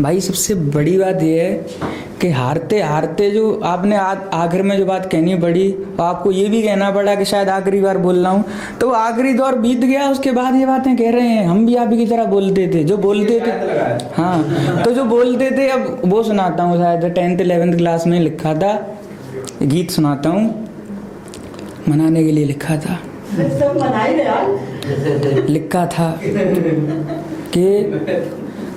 भाई सबसे बड़ी बात यह है कि हारते हारते जो आपने आखिर में जो बात कहनी पड़ी, तो आपको ये भी कहना पड़ा कि शायद आखिरी बार बोल रहा हूँ, तो आखिरी दौर बीत गया, उसके बाद ये बातें कह रहे हैं। हम भी आप ही की तरह बोलते थे, जो बोलते थे। हाँ, तो जो बोलते थे, अब वो सुनाता हूँ। शायद 10th 11th क्लास में लिखा था, गीत सुनाता हूँ, मनाने के लिए लिखा था। लिखा था कि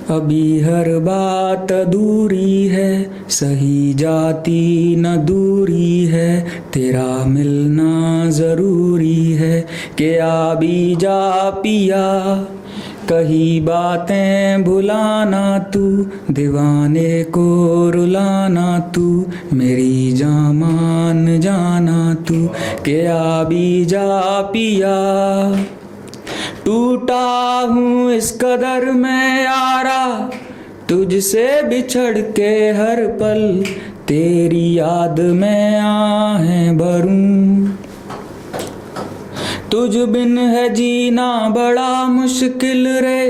अभी हर बात अधूरी है, सही जाती न दूरी है, तेरा मिलना ज़रूरी है, कि आ भी जा पिया, कही बातें भुलाना तू, दीवाने को रुलाना तू, मेरी जान मान जाना तू, कि आ भी जा पिया। टूटा हूँ इस कदर मैं यारा, तुझसे बिछड़ के हर पल, तेरी याद में आहें भरूं। तुझ बिन है जीना बड़ा मुश्किल रे,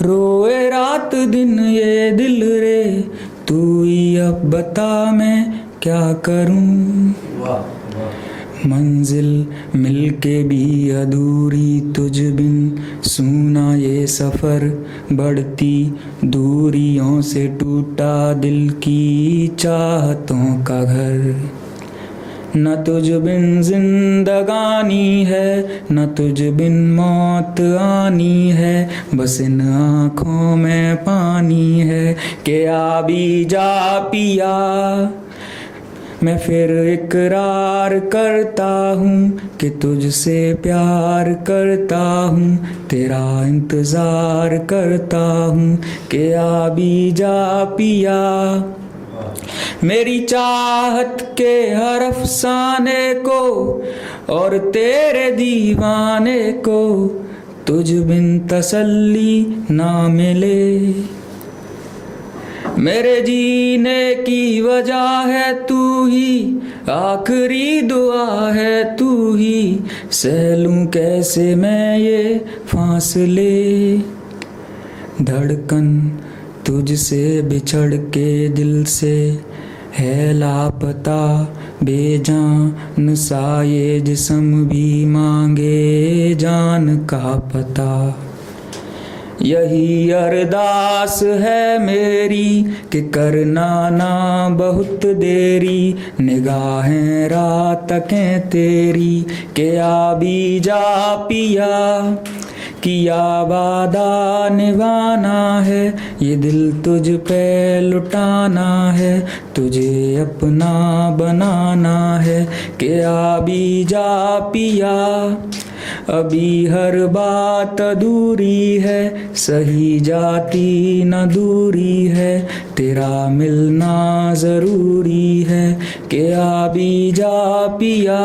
रोए रात दिन ये दिल रे, तू ही अब बता मैं क्या करूं। मंजिल मिलके भी अधूरी, तुझ बिन सूना ये सफ़र, बढ़ती दूरियों से टूटा दिल की चाहतों का घर। न तुझ बिन जिंदगानी है, न तुझ बिन मौत आनी है, बस इन आँखों में पानी है, कि आ भी जा पिया। मैं फिर इकरार करता हूँ कि तुझसे प्यार करता हूँ, तेरा इंतज़ार करता हूँ, कि आ भी जा पिया। मेरी चाहत के हर अफसाने को और तेरे दीवाने को, तुझ बिन तसल्ली ना मिले। मेरे जीने की वजह है तू ही, आखिरी दुआ है तू ही, सह लूं कैसे मैं ये फासले। धड़कन तुझसे बिछड़ के दिल से है लापता, बेजान सा ये जिस्म भी मांगे जान का पता। यही अरदास है मेरी कि करना ना बहुत देरी, निगाहें रात तकें तेरी, कि आ भी जा पिया। किया वादा निभाना है, ये दिल तुझ पे लुटाना है, तुझे अपना बनाना है, कि आ भी जा पिया। अभी हर बात अधूरी है, सही जाती न दूरी है, तेरा मिलना ज़रूरी है, कि आ भी जा पिया।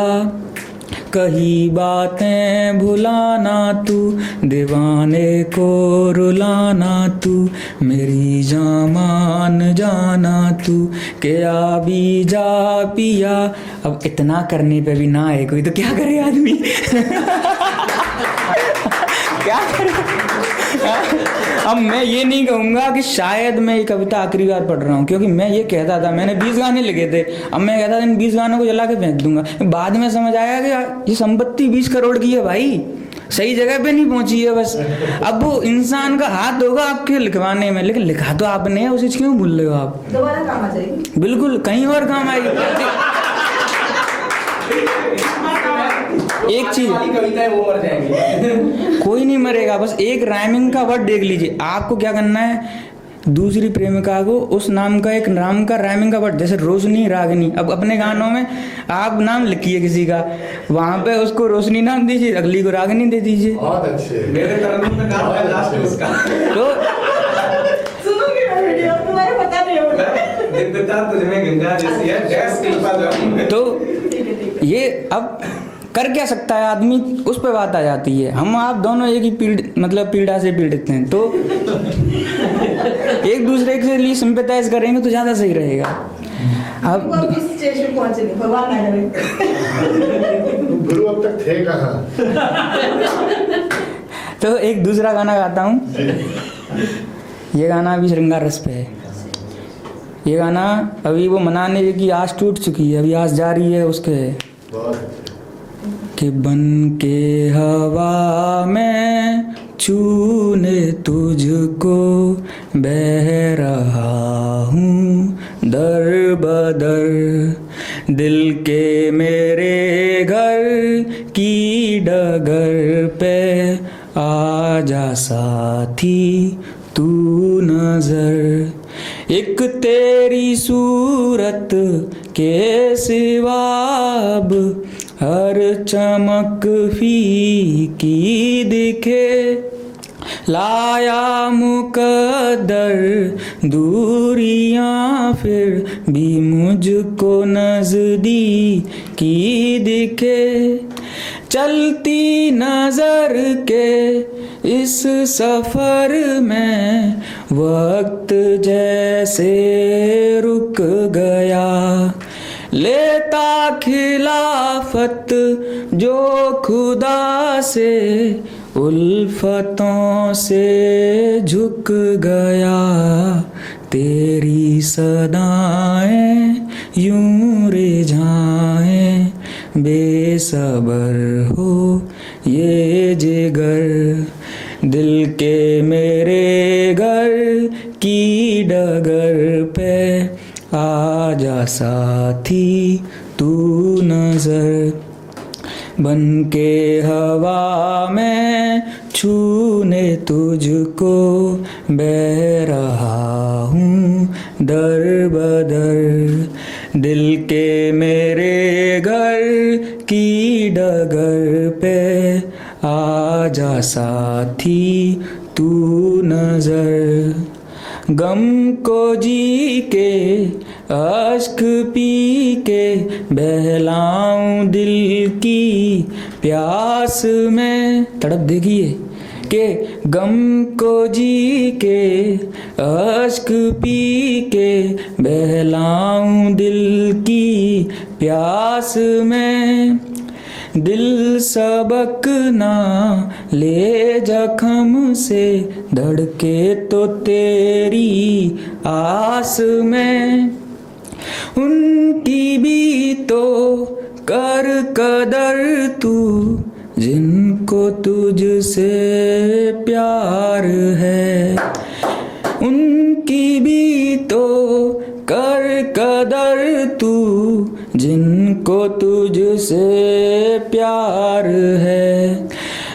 कही बातें भुलाना तू, दीवाने को रुलाना तू, मेरी जान मान जाना तू, कि आ भी जा पिया। अब इतना करने पे भी ना आए कोई तो क्या करे आदमी। क्या करे। अब मैं ये नहीं कहूँगा कि शायद मैं ये कविता आखिरी बार पढ़ रहा हूँ, क्योंकि मैं ये कहता था, मैंने 20 गाने लिखे थे, अब मैं कहता था इन 20 गानों को जला के फेंक दूंगा। बाद में समझ आया कि ये संपत्ति 20 करोड़ की है भाई, सही जगह पे नहीं पहुंची है बस। अब वो इंसान का हाथ होगा आपके लिखवाने में, लेकिन लिखा तो आपने है, उसे क्यों भूल रहे हो आप। दोबारा काम आ जाएगी, बिल्कुल कहीं और काम आएगी। एक चीज, कविताएं वो मर जाएंगी। कोई नहीं मरेगा, बस एक राइमिंग का वर्ड देख लीजिए। आपको क्या करना है, दूसरी प्रेमिका को उस नाम का एक नाम का राइमिंग का वर्ड, जैसे रोशनी रागिनी। अब अपने गानों में आप नाम लिखिए किसी का, वहां पे उसको रोशनी नाम दीजिए, अगली को रागिनी दे दीजिए। बहुत अच्छे। मेरे तरफ में नाम है लास्ट उसका। तो सुनोगे ना वीडियो, तुम्हारे पता नहीं होगा। दिव्यता तुझमें गंगा जैसी है, डैश के बाद। तो ये अब कर क्या सकता है आदमी, उस पे बात आ जाती है। हम आप दोनों एक ही पीड़ा से पीड़ित हैं, तो एक दूसरे के लिए सिंपैथाइज करेंगे तो ज्यादा सही रहेगा। अब वो इस स्टेज पे पहुंचे नहीं, भगवान ना करे। गुरु अब तक थे कहाँ? तो एक दूसरा गाना गाता हूँ, ये गाना भी श्रृंगार रस पे है। ये गाना अभी वो मनाने की आस टूट चुकी है, अभी आस जारी है उसके। कि बन के हवा में छूने तुझको बह रहा हूँ दर बदर, दिल के मेरे घर की डगर पे आजा साथी तू नजर। एक तेरी सूरत के सिवा अब हर चमक फीकी दिखे, लाया मुकद्दर दूरियां फिर भी मुझको नजदीकी दिखे। चलती नजर के इस सफर में वक्त जैसे रुक गया, लेता खिलाफत जो खुदा से उल्फतों से झुक गया। तेरी सदाएं यूं रिझाएं बेसबर हो ये जिगर, दिल के मेरे घर की डगर पे आजा साथी तू नजर। बन के हवा में छूने तुझको बह रहा हूँ दर बदर, दिल के मेरे घर की डगर पे आजा साथी तू नजर। गम को जी के अश्क पी के बहलाऊं दिल की प्यास में, तड़प देखिए के गम को जी के अश्क पी के बहलाऊं दिल की प्यास में। दिल सबक ना ले जख्म से धड़के तो तेरी आस में, उनकी भी तो कर कदर तू जिनको तुझसे प्यार है, उनकी भी तो कर कदर तू जिनको तुझसे प्यार है।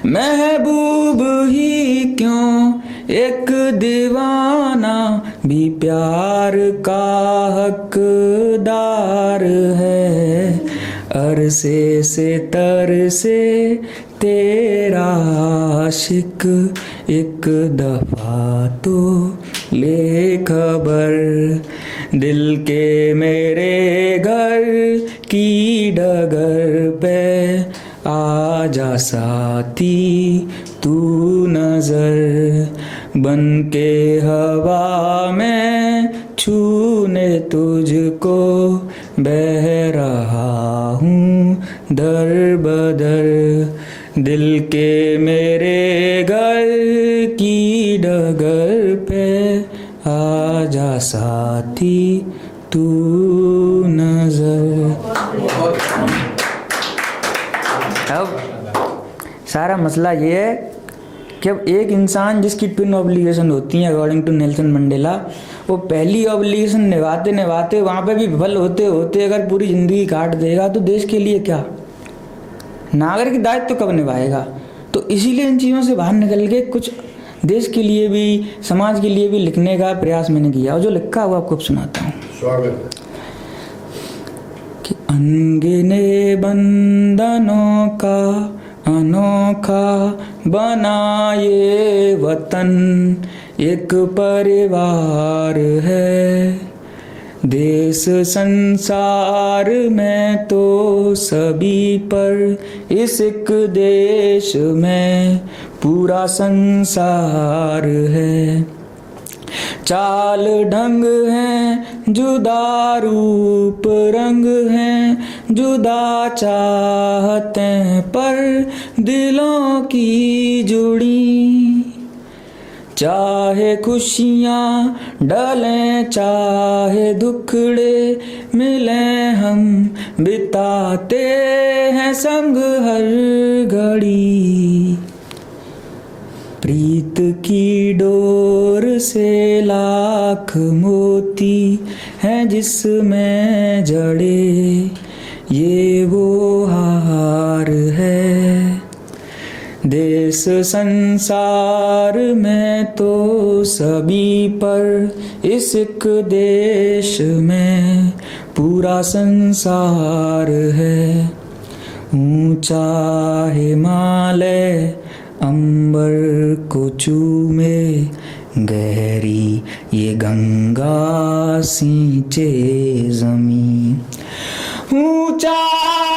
महबूब ही क्यों एक दीवाना भी प्यार का हकदार है, अरसे से तर से तेरा आशिक एक दफा तो ले खबर, दिल के मेरे घर की डगर पे आजा साथी तू नजर। बन के हवा में छूने तुझको बह रहा हूँ दर बदर, दिल के मेरे घर की डगर पे आजा साथी तू नजर। अब सारा मसला ये है कि अब एक इंसान जिसकी ट्विन ऑब्लिगेशन होती हैं अकॉर्डिंग टू नेल्सन मंडेला, वो पहली ऑब्लिगेशन निभाते निभाते वहाँ पे भी विफल होते होते अगर पूरी ज़िंदगी काट देगा तो देश के लिए क्या, नागरिक दायित्व तो कब निभाएगा। तो इसीलिए इन चीज़ों से बाहर निकल के कुछ देश के लिए भी समाज के लिए भी लिखने का प्रयास मैंने किया, और जो लिखा वो आपको सुनाता हूँ। स्वागत। कि अनगिने बंधनों का अनोखा बना ये वतन एक परिवार है, देश संसार में तो सभी पर इस एक देश में पूरा संसार है। चाल ढंग हैं जुदा रूप रंग हैं जुदा चाहते पर दिलों की जुड़ी, चाहे खुशियाँ डलें चाहे दुखड़े मिलें हम बिताते हैं संग हर घड़ी। प्रीत की डोर से लाख मोती हैं जिसमें जड़े, ये वो हार है। देश संसार में तो सभी पर, इस एक देश में पूरा संसार है। ऊंचा हिमालय अंबर को चूमे, गहरी ये गंगा सींचे ज़मीं। ऊंचा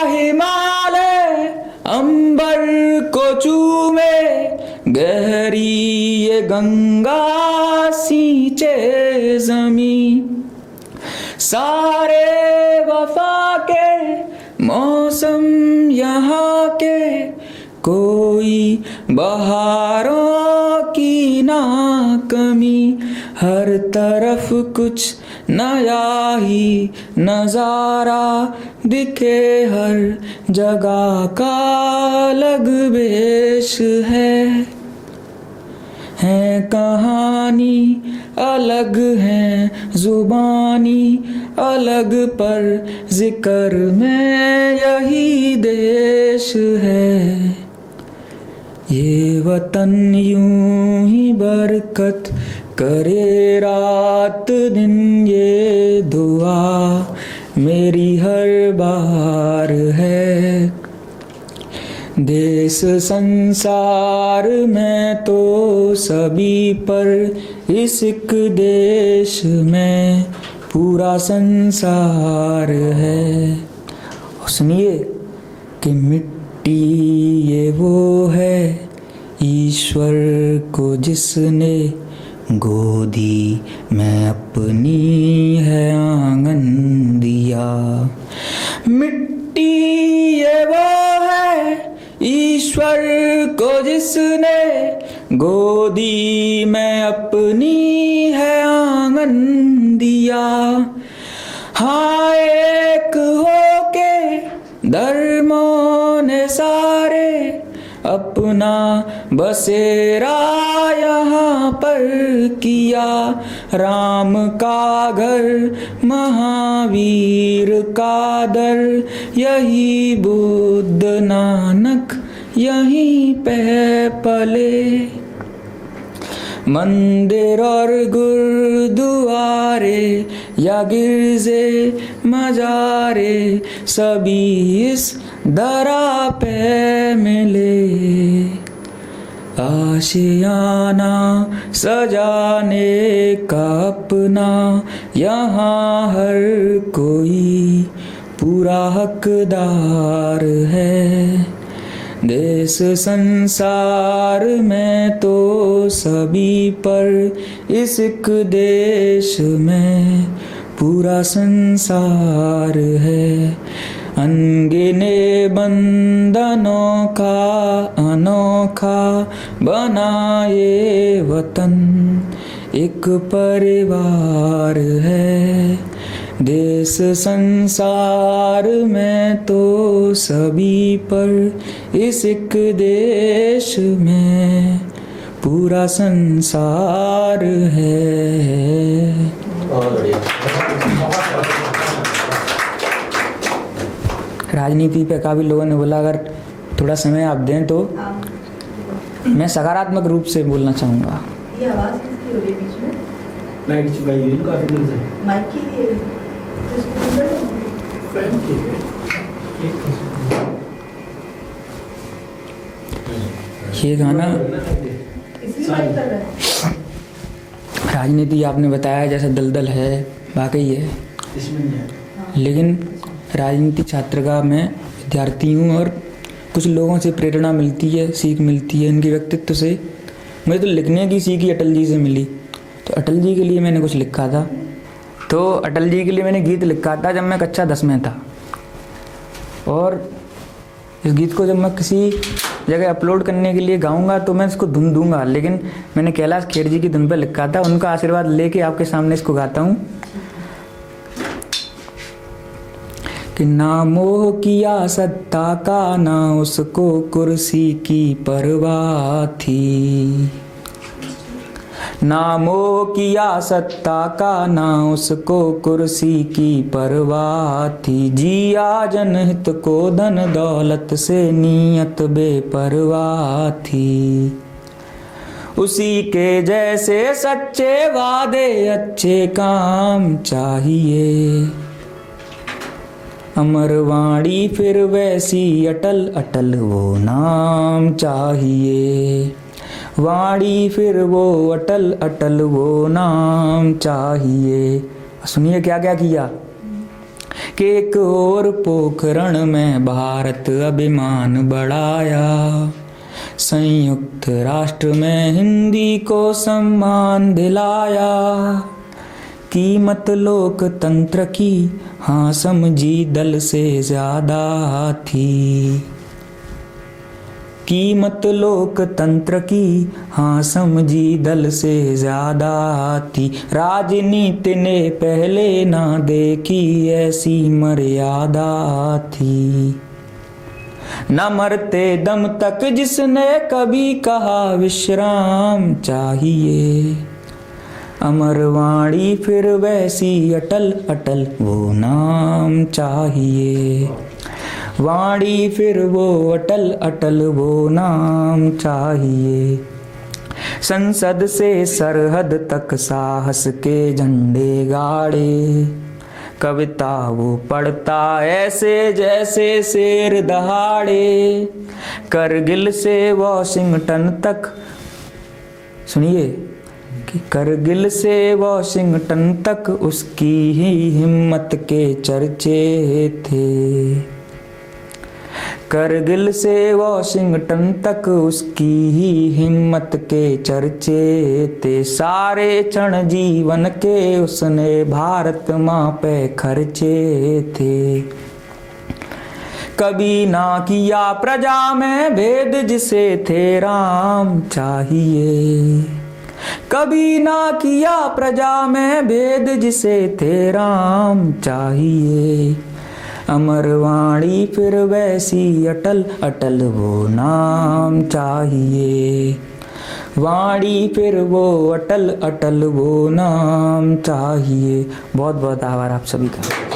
हिमालय अंबर को चूमे, गहरी ये गंगा सींचे ज़मीं। सारे वफा के मौसम यहाँ के, कोई बहारों की ना कमी। हर तरफ कुछ नया ही नजारा दिखे, हर जगह का अलग वेश है कहानी अलग है जुबानी अलग, पर जिक्र में यही देश है। ये वतन यूं ही बरकत करे रात दिन, ये दुआ मेरी हर बार है। देश संसार में तो सभी पर, इस एक देश में पूरा संसार है। सुनिए कि मिट्टी ये वो है ईश्वर को जिसने गोदी में अपनी है आंगन दिया। मिट्टी ये वो है ईश्वर को जिसने गोदी में अपनी है आंगन दिया। हाँ एक होके धर्मों ने सारे अपना बसेरा यहाँ पर किया। राम का घर महावीर का दर, यही बुद्ध नानक यहीं पे पले। मंदिर और गुरुद्वारे या गिरजे मजारे, सभी इस दरा पे मिले। आशियाना सजाने का अपना यहाँ हर कोई पूरा हकदार है। देश संसार में तो सभी पर, इस एक देश में पूरा संसार है। अनगिने बंधनों का अनोखा बनाए वतन, एक परिवार है। देश संसार में तो सभी पर, इस एक देश में पूरा संसार है। राजनीति पे काफ़ी लोगों ने बोला अगर थोड़ा समय आप दें तो मैं सकारात्मक रूप से बोलना चाहूँगा। ये आवाज़ किसकी हो रही है बीच में? लाइट चुकाई है काफी दिन से। माइक की है, फैन की है। ये गाना इसलिए माइक कर रहा है। राजनीति आपने बताया जैसे दलदल है, वाकई है, इसमें नहीं है। लेकिन राजनीति छात्र का मैं विद्यार्थी हूँ और कुछ लोगों से प्रेरणा मिलती है, सीख मिलती है इनके व्यक्तित्व से। मुझे तो लिखने की सीख ही अटल जी से मिली। तो अटल जी के लिए मैंने कुछ लिखा था। तो अटल जी के लिए मैंने गीत लिखा था जब मैं कक्षा 10 में था। और इस गीत को जब मैं किसी जगह अपलोड करने के लिए गाऊंगा तो मैं इसको धुन दूंगा, लेकिन मैंने कैलाश खेर जी की धुन पर लिखा था, उनका आशीर्वाद लेके आपके सामने इसको गाता हूँ कि ना मोह किया सत्ता का, ना उसको कुर्सी की परवाह थी। ना मोह किया सत्ता का, ना उसको कुर्सी की परवाह थी। जिया जनहित को धन दौलत से, नीयत बेपरवाह थी। उसी के जैसे सच्चे वादे, अच्छे काम चाहिए। अमरवाणी फिर वैसी अटल अटल वो नाम चाहिए। वाणी फिर वो अटल अटल वो नाम चाहिए। सुनिए क्या क्या किया कि एक और पोखरण में भारत अभिमान बढ़ाया। संयुक्त राष्ट्र में हिंदी को सम्मान दिलाया। कीमत लोकतंत्र की हाँ समझी दल से ज्यादा थी। कीमत लोकतंत्र की हाँ समझी दल से ज्यादा थी। राजनीति ने पहले ना देखी ऐसी मर्यादा थी। न मरते दम तक जिसने कभी कहा विश्राम चाहिए। अमरवाणी फिर वैसी अटल अटल वो नाम चाहिए। वाणी फिर वो अटल अटल वो नाम चाहिए। संसद से सरहद तक साहस के झंडे गाड़े। कविता वो पढ़ता ऐसे जैसे शेर दहाड़े। करगिल से वॉशिंगटन तक, सुनिए कि करगिल से वॉशिंगटन तक उसकी ही हिम्मत के चर्चे थे। करगिल से वॉशिंगटन तक उसकी ही हिम्मत के चर्चे थे। सारे क्षण जीवन के उसने भारत माँ पे खर्चे थे। कभी ना किया प्रजा में भेद जिसे थे राम चाहिए। कभी ना किया प्रजा में भेद जिसे थे राम चाहिए। अमरवाणी फिर वैसी अटल अटल वो नाम चाहिए। वाणी फिर वो अटल अटल वो नाम चाहिए। बहुत बहुत आभार आप सभी का।